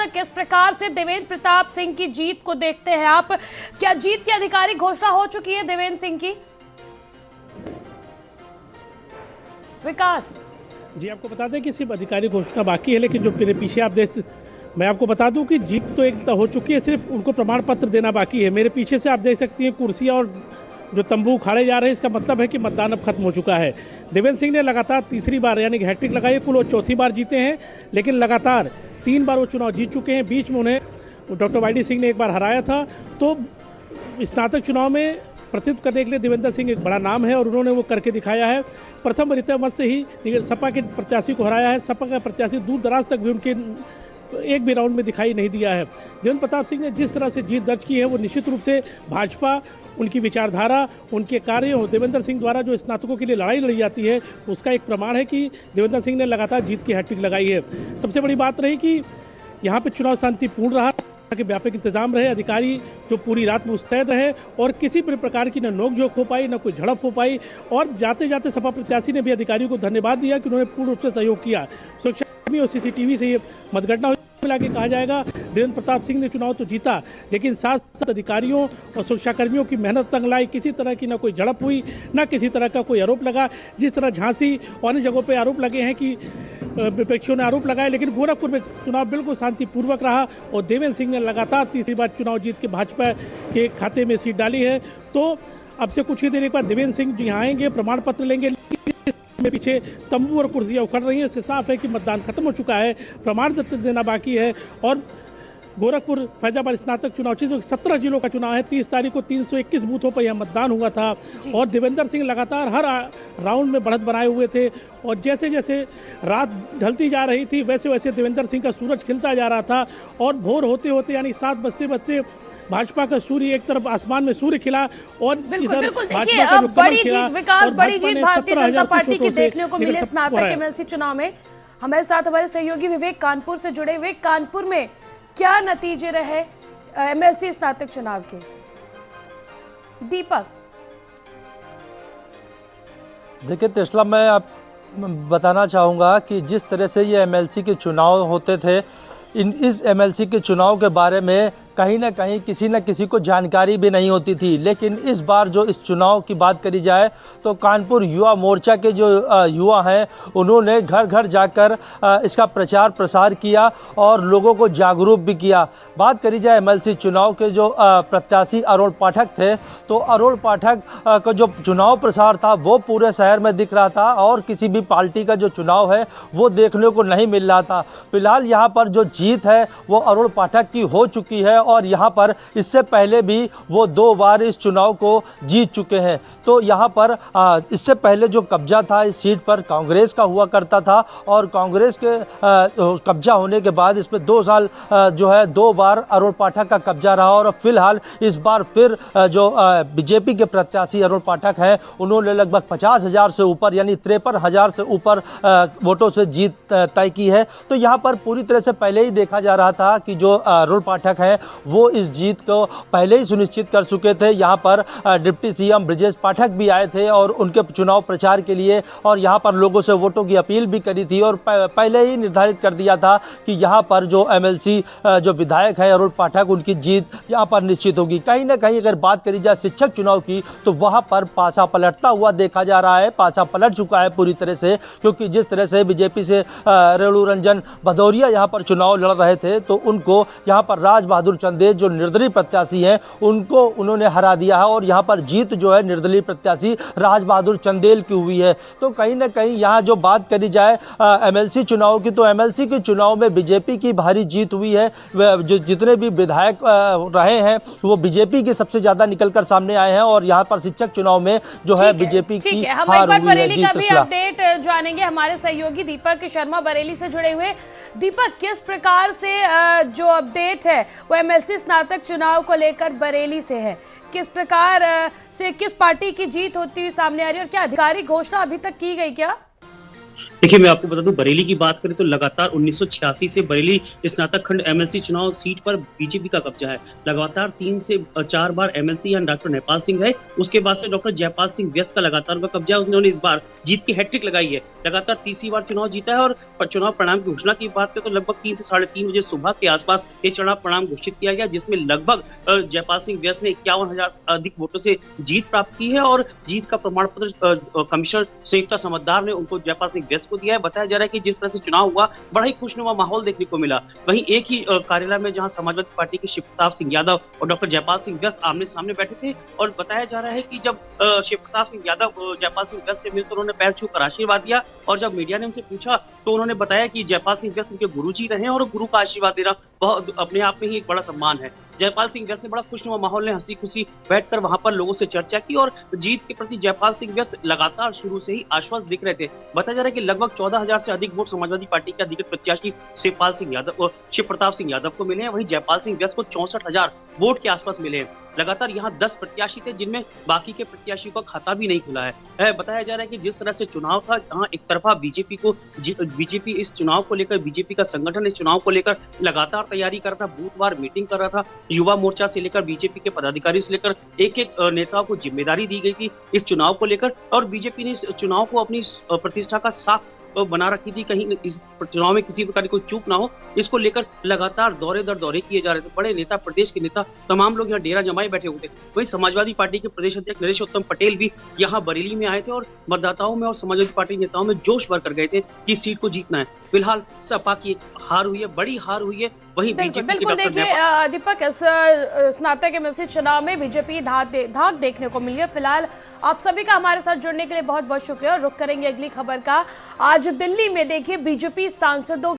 किस प्रकार से देवेंद्र प्रताप सिंह की जीत को देखते हैं आप? क्या जीत की आधिकारिक घोषणा हो चुकी है देवेंद्र सिंह की? विकास जी, आपको बता दें कि सिर्फ आधिकारिक घोषणा बाकी है, लेकिन जो मेरे पीछे आप मैं आपको बता दूं कि जीत तो एक हो चुकी है, सिर्फ उनको प्रमाण पत्र देना बाकी है। मेरे पीछे से आप देख सकती हैं कुर्सियां और जो तंबू उखाड़े जा रहे हैं, इसका मतलब है कि मतदान अब खत्म हो चुका है। देवेंद्र सिंह ने लगातार तीसरी बार यानी कि हैट्रिक लगाई, कुल वो चौथी बार जीते हैं, लेकिन लगातार 3 बार वो चुनाव जीत चुके हैं। बीच में उन्हें डॉक्टर वाई.डी. सिंह ने एक बार हराया था। तो स्नातक चुनाव में प्रतिनिधित्व करने के लिए देवेंद्र सिंह एक बड़ा नाम है और उन्होंने वो करके दिखाया है। प्रथम वरीयता मत से ही सपा के प्रत्याशी को हराया है। सपा का प्रत्याशी दूर दराज तक भी उनके एक भी राउंड में दिखाई नहीं दिया है। देवेंद्र प्रताप सिंह ने जिस तरह से जीत दर्ज की है, वो निश्चित रूप से भाजपा, उनकी विचारधारा, उनके कार्यों, देवेंद्र सिंह द्वारा जो स्नातकों के लिए लड़ाई लड़ी जाती है, उसका एक प्रमाण है कि देवेंद्र सिंह ने लगातार जीत की हैट्रिक लगाई है। सबसे बड़ी बात रही कि यहाँ पे चुनाव शांतिपूर्ण रहा, के व्यापक इंतजाम रहे, अधिकारी जो पूरी रात मुस्तैद रहे और किसी भी प्रकार की न नोकझोंक हो पाई, न कोई झड़प हो पाई। और जाते जाते सपा प्रत्याशी ने भी अधिकारियों को धन्यवाद दिया कि उन्होंने पूर्ण रूप से सहयोग किया। सुरक्षाकर्मी और सीसीटीवी से ये मतगणना हुई। मिला के कहा जाएगा देवेंद्र प्रताप सिंह ने चुनाव तो जीता, लेकिन साथ साथ अधिकारियों और सुरक्षाकर्मियों की मेहनत तंग लाई। किसी तरह की न कोई झड़प हुई, न किसी तरह का कोई आरोप लगा। जिस तरह झांसी और अन्य जगहों पर आरोप लगे हैं कि विपक्षियों ने आरोप लगाए, लेकिन गोरखपुर में चुनाव बिल्कुल शांतिपूर्वक रहा और देवेंद्र सिंह ने लगातार तीसरी बार चुनाव जीत के भाजपा के खाते में सीट डाली है। तो अब से कुछ ही देर के बाद देवेंद्र सिंह जी आएंगे, प्रमाण पत्र लेंगे। पीछे तंबू और कुर्सियां उखड़ रही हैं, इससे साफ है कि मतदान खत्म हो चुका है, प्रमाण पत्र देना बाकी है। और गोरखपुर फैजाबाद स्नातक चुनाव 17 जिलों का चुनाव है। 30 तारीख को 321 बूथों पर यह मतदान हुआ था और देवेंद्र सिंह लगातार हर राउंड में बढ़त बनाए हुए थे। और जैसे जैसे रात ढलती जा रही थी, वैसे वैसे देवेंद्र सिंह का सूरज खिलता जा रहा था और भोर होते होते यानी 7 बजते बजते भाजपा का सूर्य एक तरफ आसमान में सूर्य खिला और बिल्कुल देखिए, अब बड़ी जीत विकास, बड़ी जीत भारतीय जनता पार्टी की देखने को मिले स्नातक एमएलसी चुनाव में। हमारे साथ हमारे सहयोगी विवेक कानपुर से जुड़े हुए। कानपुर में क्या नतीजे रहे एमएलसी स्नातक चुनाव के? दीपक देखिए तेस्ला, मैं आप बताना चाहूँगा कि जिस तरह से ये एमएलसी के चुनाव होते थे, इस एमएलसी के चुनाव के बारे में कहीं ना कहीं किसी न किसी को जानकारी भी नहीं होती थी। लेकिन इस बार जो इस चुनाव की बात करी जाए तो कानपुर युवा मोर्चा के जो युवा हैं, उन्होंने घर घर जाकर इसका प्रचार प्रसार किया और लोगों को जागरूक भी किया। बात करी जाए एमएलसी चुनाव के जो प्रत्याशी अरुण पाठक थे, तो अरुण पाठक का जो चुनाव प्रसार था वो पूरे शहर में दिख रहा था और किसी भी पार्टी का जो चुनाव है वो देखने को नहीं मिल रहा था। फिलहाल यहाँ पर जो जीत है वो अरुण पाठक की हो चुकी है और यहाँ पर इससे पहले भी वो 2 बार इस चुनाव को जीत चुके हैं। तो यहाँ पर इससे पहले जो कब्जा था इस सीट पर कांग्रेस का हुआ करता था और कांग्रेस के कब्जा होने के बाद इसमें 2 साल जो है 2 बार अरुण पाठक का कब्जा रहा और फिलहाल इस बार फिर जो बीजेपी के प्रत्याशी अरुण पाठक हैं, उन्होंने लगभग 50,000 से ऊपर यानी 53,000 से ऊपर वोटों से जीत तय की है। तो यहाँ पर पूरी तरह से पहले ही देखा जा रहा था कि जो अरुण पाठक है वो इस जीत को पहले ही सुनिश्चित कर चुके थे। यहाँ पर डिप्टी सीएम ब्रजेश पाठक भी आए थे और उनके चुनाव प्रचार के लिए और यहाँ पर लोगों से वोटों की अपील भी करी थी और पहले ही निर्धारित कर दिया था कि यहाँ पर जो एमएलसी जो विधायक है अरुण पाठक, उनकी जीत यहाँ पर निश्चित होगी। कहीं ना कहीं अगर बात करी जाए शिक्षक चुनाव की तो वहाँ पर पासा पलटता हुआ देखा जा रहा है। पासा पलट चुका है पूरी तरह से, क्योंकि जिस तरह से बीजेपी से रेणु रंजन भदौरिया यहाँ पर चुनाव लड़ रहे थे तो उनको यहाँ पर राज बहादुर चंदेल जो निर्दलीय प्रत्याशी हैं उनको उन्होंने हरा दिया है और यहाँ पर जीत जो है निर्दलीय प्रत्याशी राज बहादुर चंदेल की हुई है। तो कहीं ना कहीं यहाँ जो बात करी जाए एमएलसी चुनाव की, तो एमएलसी के चुनाव में बीजेपी की भारी जीत हुई है। जो जितने भी विधायक रहे हैं वो बीजेपी के सबसे ज्यादा निकलकर सामने आए हैं और यहाँ पर शिक्षक चुनाव में जो है बीजेपी की हम एक बार बरेली का भी अपडेट जानेंगे हमारे सहयोगी दीपक शर्मा बरेली से जुड़े हुए। दीपक, किस प्रकार से जो अपडेट है वो एमएलसी स्नातक चुनाव को लेकर बरेली से है? किस प्रकार से किस पार्टी की जीत होती हुई सामने आ रही है और क्या आधिकारिक घोषणा अभी तक की गई क्या? देखिए, मैं आपको बता दूं, बरेली की बात करें तो लगातार 1986 से बरेली स्नातक खंड एमएलसी चुनाव सीट पर बीजेपी का कब्जा है। लगातार 3 से 4 बार एमएलसी यानी डॉक्टर नेपाल सिंह है। उसके बाद से डॉक्टर जयपाल सिंह व्यस्त का लगातार उनका कब्जा है। उन्होंने इस बार जीत की हैट्रिक लगाई है। लगातार तीसरी बार चुनाव जीता है। और चुनाव परिणाम की घोषणा की बात करें तो लगभग 3 से 3:30 बजे सुबह के आसपास ये चुनाव परिणाम घोषित किया गया, जिसमें लगभग जयपाल सिंह व्यस्त ने 51,000 से अधिक वोटों से जीत प्राप्त की है। और जीत का प्रमाण पत्र कमिश्नर संयुक्ता समद्दार ने उनको जयपाल सिंह व्यस्त को दिया है। बताया जा रहा है कि जिस तरह से चुनाव हुआ, बड़ा ही खुशनुमा माहौल देखने को मिला। वहीं एक ही कार्यालय में जहां समाजवादी पार्टी के शिव प्रताप सिंह यादव और डॉक्टर जयपाल सिंह व्यस्त आमने सामने बैठे थे। और बताया जा रहा है कि जब शिव प्रताप सिंह यादव जयपाल सिंह व्यस्त से मिलकर उन्होंने पैर छूकर आशीर्वाद दिया। और जब मीडिया ने उनसे पूछा तो उन्होंने बताया कि जयपाल सिंह व्यस्त उनके गुरुजी रहे और गुरु का आशीर्वाद देना बहुत अपने आप में ही एक बड़ा सम्मान है। जयपाल सिंह व्यस्त ने बड़ा खुशनुमा माहौल में हंसी खुशी बैठकर वहां पर लोगों से चर्चा की। और जीत के प्रति जयपाल सिंह व्यस्त लगातार शुरू से ही आश्वस्त दिख रहे थे। बताया जा रहा है कि लगभग 14,000 से अधिक वोट समाजवादी पार्टी के अधिकृत प्रत्याशी शिवपाल सिंह यादव और शिव प्रताप सिंह यादव को मिले हैं। वहीं जयपाल सिंह व्यस्त को 64,000 वोट के आसपास मिले हैं। लगातार यहाँ 10 प्रत्याशी थे, जिनमें बाकी के प्रत्याशियों का खाता भी नहीं खुला है। बताया जा रहा है कि जिस तरह से चुनाव था, जहाँ एक तरफा बीजेपी इस चुनाव को लेकर, बीजेपी का संगठन इस चुनाव को लेकर लगातार तैयारी कर रहा था, बूथवार मीटिंग कर रहा था। युवा मोर्चा से लेकर बीजेपी के पदाधिकारियों से लेकर एक नेता को जिम्मेदारी दी गई थी इस चुनाव को लेकर। और बीजेपी ने इस चुनाव को अपनी प्रतिष्ठा का साख बना रखी थी, कहीं इस चुनाव में किसी प्रकार की कोई चूक ना हो, इसको लेकर लगातार दौरे दर दौरे किए जा रहे थे। बड़े नेता, प्रदेश के नेता, तमाम लोग यहाँ डेरा जमाए बैठे हुए थे। वहीं समाजवादी पार्टी के प्रदेश अध्यक्ष नरेशोत्तम पटेल भी यहाँ बरेली में आए थे और मतदाताओं में और समाजवादी पार्टी नेताओं में जोश भर कर गए थे कि सीट को जीतना है। फिलहाल सपा की हार हुई है, बड़ी हार हुई है। वहीं बीजेपी की देखिए दीपक, इस स्नातक एमएलसी चुनाव में बीजेपी धाक देखने को मिली है। फिलहाल आप सभी का हमारे साथ जुड़ने के लिए बहुत बहुत शुक्रिया। और रुख करेंगे अगली खबर का। आज दिल्ली में देखिए बीजेपी सांसदों